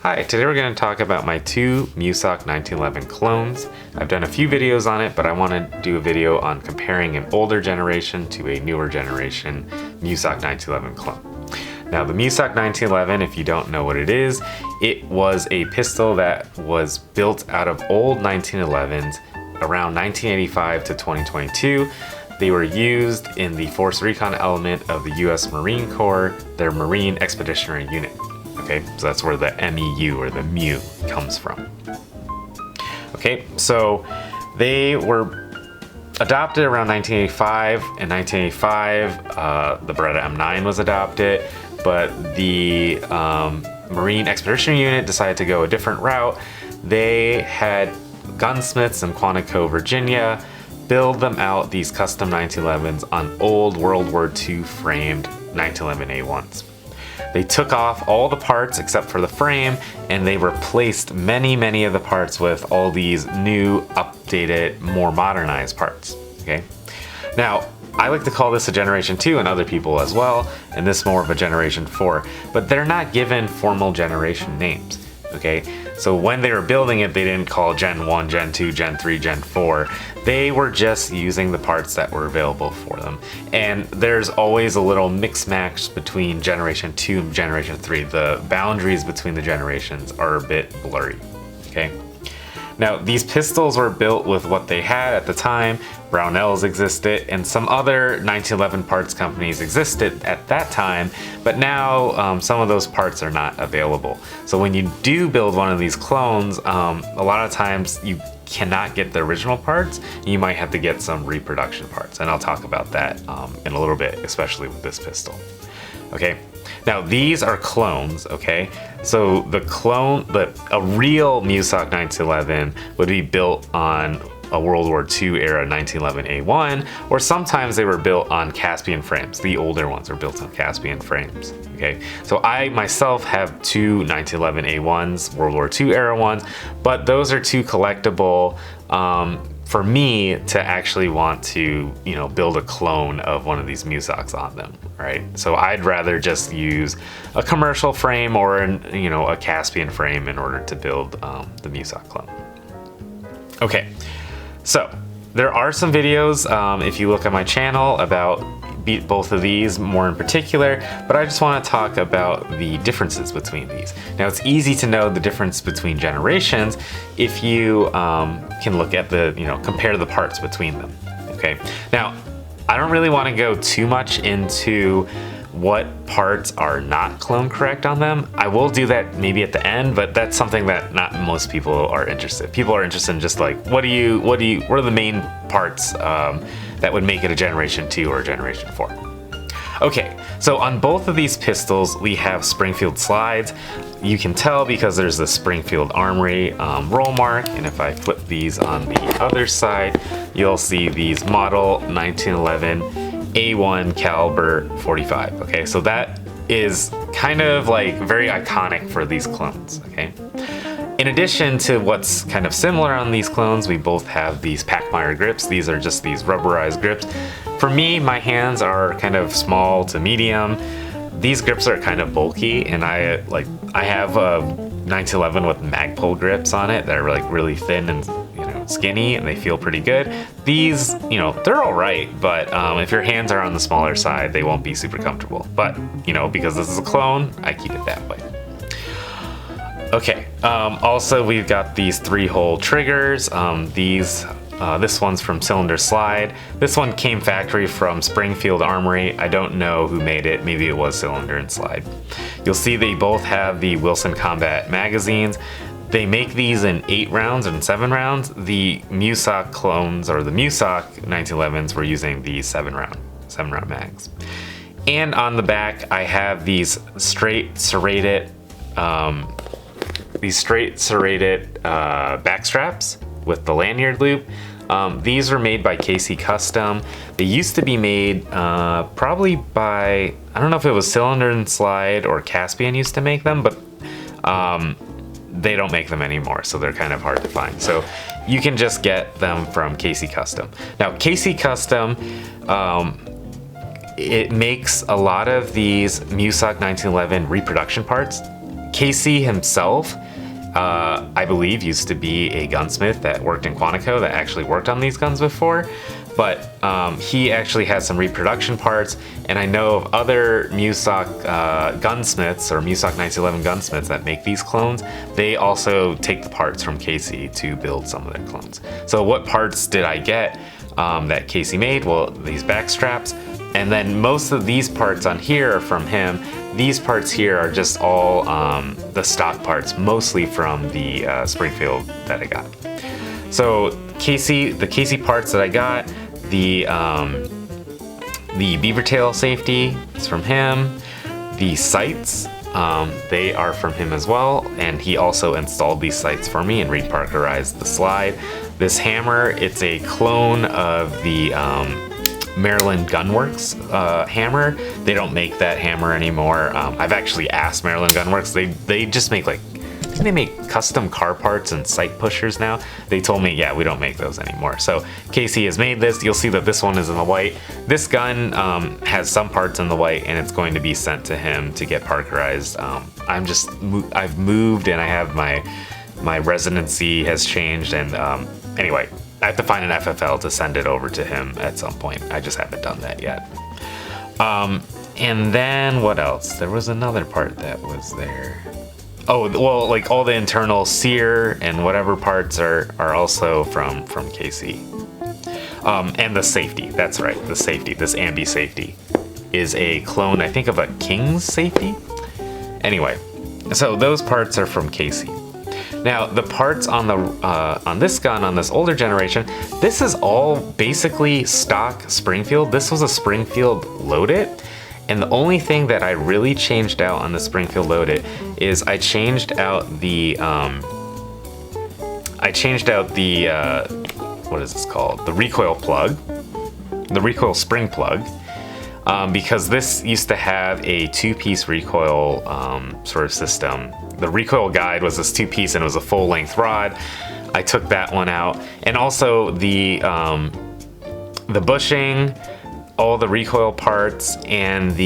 Hi, today we're going to talk about my two MEU SOC 1911 clones. I've done a few videos on it, but I want to do a video on comparing an older generation to a newer generation MEU SOC 1911 clone. Now the MEU SOC 1911, if you don't know what it was a pistol that was built out of old 1911s around 1985 to 2022. They were used in the Force Recon element of the US Marine Corps, their Marine Expeditionary Unit. Okay, so that's where the MEU or the MEU comes from. Okay, so they were adopted around 1985. In 1985, the Beretta M9 was adopted, but the Marine Expeditionary Unit decided to go a different route. They had gunsmiths in Quantico, Virginia, build them out these custom 1911s on old World War II framed 1911 A1s. They took off all the parts except for the frame, and they replaced many of the parts with all these new, updated, more modernized parts. Okay. Now, I like to call this a Generation 2 and other people as well, and this more of a Generation 4, but they're not given formal generation names. Okay, so when they were building it, they didn't call Gen 1, Gen 2, Gen 3, Gen 4. They were just using the parts that were available for them. And there's always a little mix match between Generation 2 and Generation 3. The boundaries between the generations are a bit blurry. Okay. Now, these pistols were built with what they had at the time. Brownells existed, and some other 1911 parts companies existed at that time, but now some of those parts are not available. So when you do build one of these clones, a lot of times you cannot get the original parts. You might have to get some reproduction parts, and I'll talk about that in a little bit, especially with this pistol. Okay. Now these are clones, okay? So the clone, a real MEU SOC 1911 would be built on a World War II era 1911 A1, or sometimes they were built on Caspian frames. The older ones are built on Caspian frames, okay? So I myself have two 1911 A1s, World War II era ones, but those are too collectible for me to actually want to, build a clone of one of these MEU SOCs on them, right? So I'd rather just use a commercial frame or a Caspian frame in order to build the MEU SOC clone. Okay, so there are some videos, if you look at my channel, about both of these more in particular, but I just want to talk about the differences between these. Now, it's easy to know the difference between generations if you can look at compare the parts between them. Okay. Now, I don't really want to go too much into what parts are not clone correct on them. I will do that maybe at the end, but that's something that not most people are interested. People are interested in just like, what are the main parts that would make it a Generation 2 or a Generation 4? Okay, so on both of these pistols, we have Springfield slides. You can tell because there's the Springfield Armory roll mark, and if I flip these on the other side, you'll see these model 1911 A1 caliber 45. Okay, so that is kind of like very iconic for these clones. Okay. In addition to what's kind of similar on these clones, we both have these Pachmeyer grips. These are just these rubberized grips. For me, my hands are kind of small to medium. These grips are kind of bulky, and I have a 1911 with Magpul grips on it that are like really thin and skinny, and they feel pretty good. These, they're all right, but if your hands are on the smaller side, they won't be super comfortable. But because this is a clone, I keep it that way. Okay, also we've got these 3-hole triggers. This one's from Cylinder Slide. This one came factory from Springfield Armory. I don't know who made it. Maybe it was Cylinder and Slide. You'll see they both have the Wilson Combat magazines. They make these in 8 rounds and 7 rounds. The MEU SOC clones, or the MEU SOC 1911s, were using the 7-round mags. And on the back, I have these straight serrated back straps with the lanyard loop. These were made by KC Custom. They used to be made probably by, I don't know if it was Cylinder and Slide or Caspian used to make them, but they don't make them anymore, so they're kind of hard to find. So you can just get them from KC Custom. Now, KC Custom, it makes a lot of these MEU SOC 1911 reproduction parts. Casey himself, I believe, used to be a gunsmith that worked in Quantico that actually worked on these guns before. But he actually has some reproduction parts, and I know of other MEU SOC gunsmiths or MEU SOC 1911 gunsmiths that make these clones. They also take the parts from Casey to build some of their clones. So what parts did I get that Casey made? Well, these back straps, and then most of these parts on here are from him. These parts here are just all the stock parts, mostly from the Springfield that I got. So the Casey parts that I got, the beaver tail safety is from him. The sights, they are from him as well, and he also installed these sights for me and reparkerized the slide. This hammer, it's a clone of the Maryland Gunworks hammer. They don't make that hammer anymore. I've actually asked Maryland Gunworks. They just make they make custom car parts and sight pushers now. They told me, yeah, we don't make those anymore. So Casey has made this. You'll see that this one is in the white. This gun has some parts in the white, and it's going to be sent to him to get parkerized. I've moved, and I have my residency has changed, and anyway, I have to find an FFL to send it over to him at some point. I just haven't done that yet. And then what else? There was another part that was there. Oh, well, like all the internal sear and whatever parts are also from Casey. And the safety, that's right, the safety, this ambi safety is a clone, I think, of a King's safety. Anyway, so those parts are from Casey. Now, the parts on the on this gun, on this older generation, this is all basically stock Springfield. This was a Springfield Load-It, and the only thing that I really changed out on the Springfield Load-It is I changed out the what is this called? The recoil plug, the recoil spring plug. Because this used to have a two-piece recoil sort of system. The recoil guide was this two-piece, and it was a full-length rod. I took that one out, and also the bushing, all the recoil parts, and and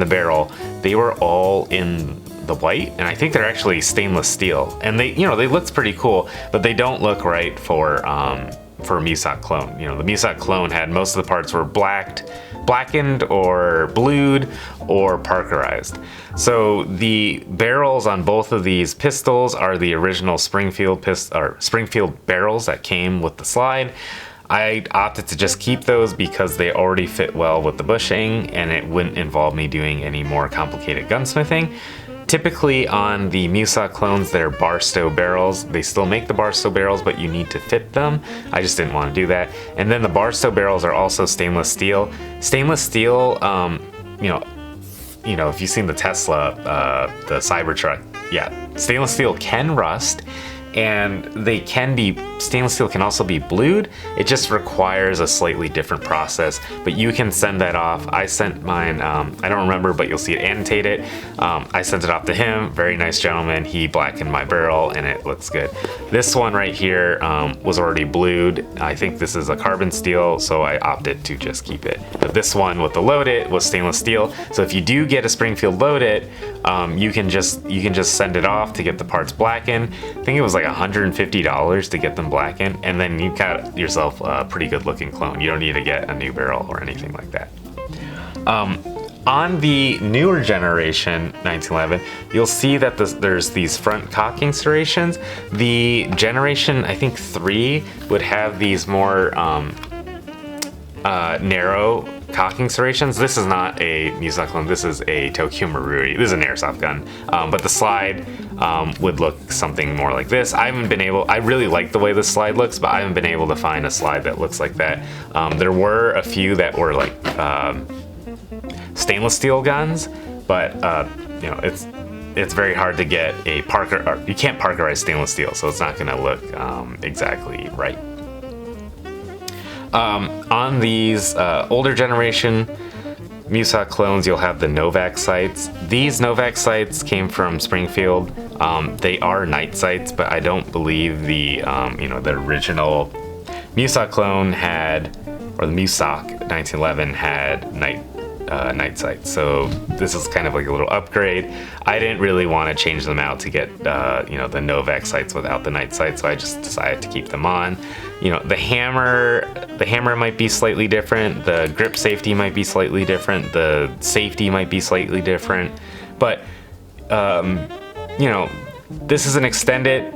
the barrel. They were all in the white, and I think they're actually stainless steel. And they looked pretty cool, but they don't look right for a MEU SOC clone. The MEU SOC clone had most of the parts were blackened or blued or parkerized. So the barrels on both of these pistols are the original Springfield barrels that came with the slide. I opted to just keep those because they already fit well with the bushing, and it wouldn't involve me doing any more complicated gunsmithing. Typically on the MEU SOC clones, they're Barstow barrels. They still make the Barstow barrels, but you need to fit them. I just didn't want to do that. And then the Barstow barrels are also stainless steel. Stainless steel, if you've seen the Tesla, the Cybertruck, yeah, stainless steel can rust, and stainless steel can also be blued. It just requires a slightly different process, but you can send that off. I sent mine, I don't remember, but you'll see it annotated. I sent it off to him, very nice gentleman. He blackened my barrel, and it looks good. This one right here was already blued. I think this is a carbon steel, so I opted to just keep it. But this one with the Load-It was stainless steel. So if you do get a Springfield Load-It, you can just send it off to get the parts blackened. I think it was like $150 to get them blackened, and then you got yourself a pretty good looking clone. You don't need to get a new barrel or anything like that. On the newer generation 1911, you'll see that there's these front cocking serrations. The generation, I think 3, would have these more narrow cocking serrations. This is not a MEU SOC clone, this is a Tokyo Marui. This is an airsoft gun, but the slide would look something more like this. I really like the way this slide looks, but I haven't been able to find a slide that looks like that. There were a few that were like stainless steel guns, but it's very hard to get a you can't parkerize stainless steel, so it's not gonna look exactly right. On these older generation MEU SOC clones, you'll have the Novak sights. These Novak sights came from Springfield. They are night sights, but I don't believe the original MEU SOC clone had, or the MEU SOC 1911 had night night sights. So this is kind of like a little upgrade. I didn't really want to change them out to get you know, the Novak sights without the night sight, so I just decided to keep them on. You know, the hammer might be slightly different, the grip safety might be slightly different, the safety might be slightly different, but you know, this is an extended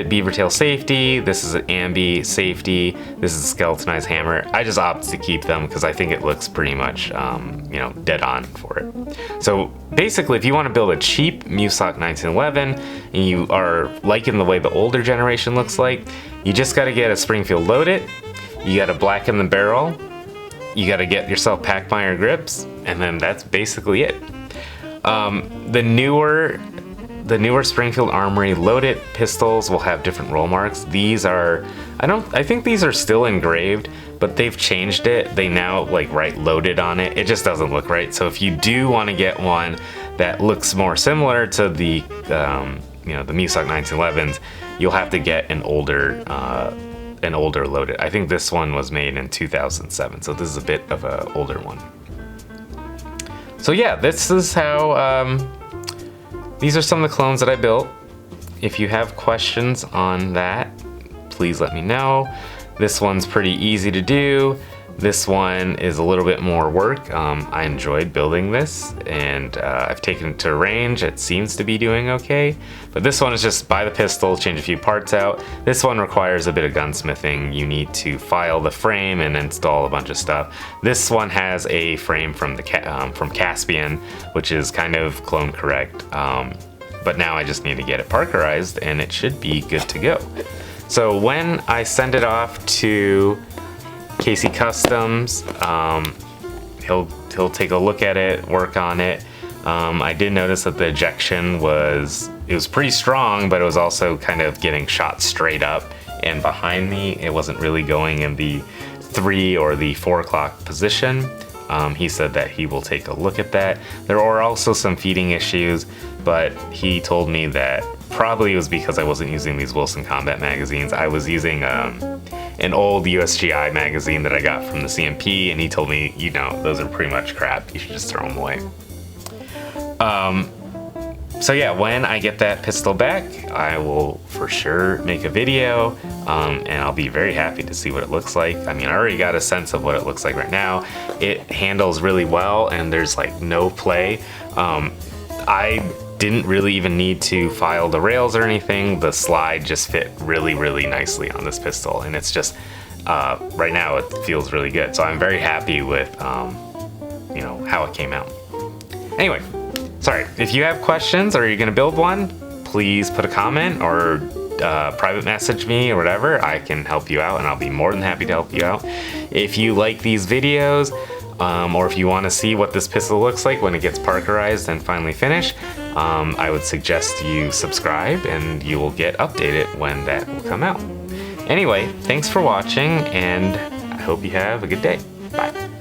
beaver tail safety, this is an ambi safety, this is a skeletonized hammer. I just opted to keep them because I think it looks pretty much you know, dead on for it. So basically, if you want to build a cheap MEU SOC 1911 and you are liking the way the older generation looks like, you just got to get a Springfield load it, you got to blacken the barrel, you got to get yourself Packmeyer grips, and then that's basically it. The newer Springfield Armory loaded pistols will have different roll marks. These are, I think these are still engraved, but they've changed it. They now like write loaded on it. It just doesn't look right. So if you do want to get one that looks more similar to the, you know, the MEU SOC 1911s, you'll have to get an older loaded. I think this one was made in 2007, so this is a bit of an older one. So yeah, this is how, these are some of the clones that I built. If you have questions on that, please let me know. This one's pretty easy to do. This one is a little bit more work. I enjoyed building this, and I've taken it to range. It seems to be doing okay. But this one is just buy the pistol, change a few parts out. This one requires a bit of gunsmithing. You need to file the frame and install a bunch of stuff. This one has a frame from the from Caspian, which is kind of clone correct. But now I just need to get it parkerized, and it should be good to go. So when I send it off to Casey Customs, he'll take a look at it, work on it. I did notice that the ejection was pretty strong, but it was also kind of getting shot straight up and behind me. It wasn't really going in the 3 or the 4 o'clock position. He said that he will take a look at that. There are also some feeding issues, but he told me that probably it was because I wasn't using these Wilson Combat magazines. I was using an old USGI magazine that I got from the CMP, and he told me, you know, those are pretty much crap. You should just throw them away. So yeah, when I get that pistol back, I will for sure make a video, and I'll be very happy to see what it looks like. I mean, I already got a sense of what it looks like right now. It handles really well, and there's like no play. I didn't really even need to file the rails or anything. The slide just fit really, really nicely on this pistol, and it's just, right now it feels really good. So I'm very happy with, you know, how it came out. Anyway, sorry, if you have questions or you're gonna build one, please put a comment or private message me or whatever. I can help you out, and I'll be more than happy to help you out. If you like these videos, or if you want to see what this pistol looks like when it gets parkerized and finally finished, I would suggest you subscribe, and you will get updated when that will come out. Anyway, thanks for watching, and I hope you have a good day. Bye.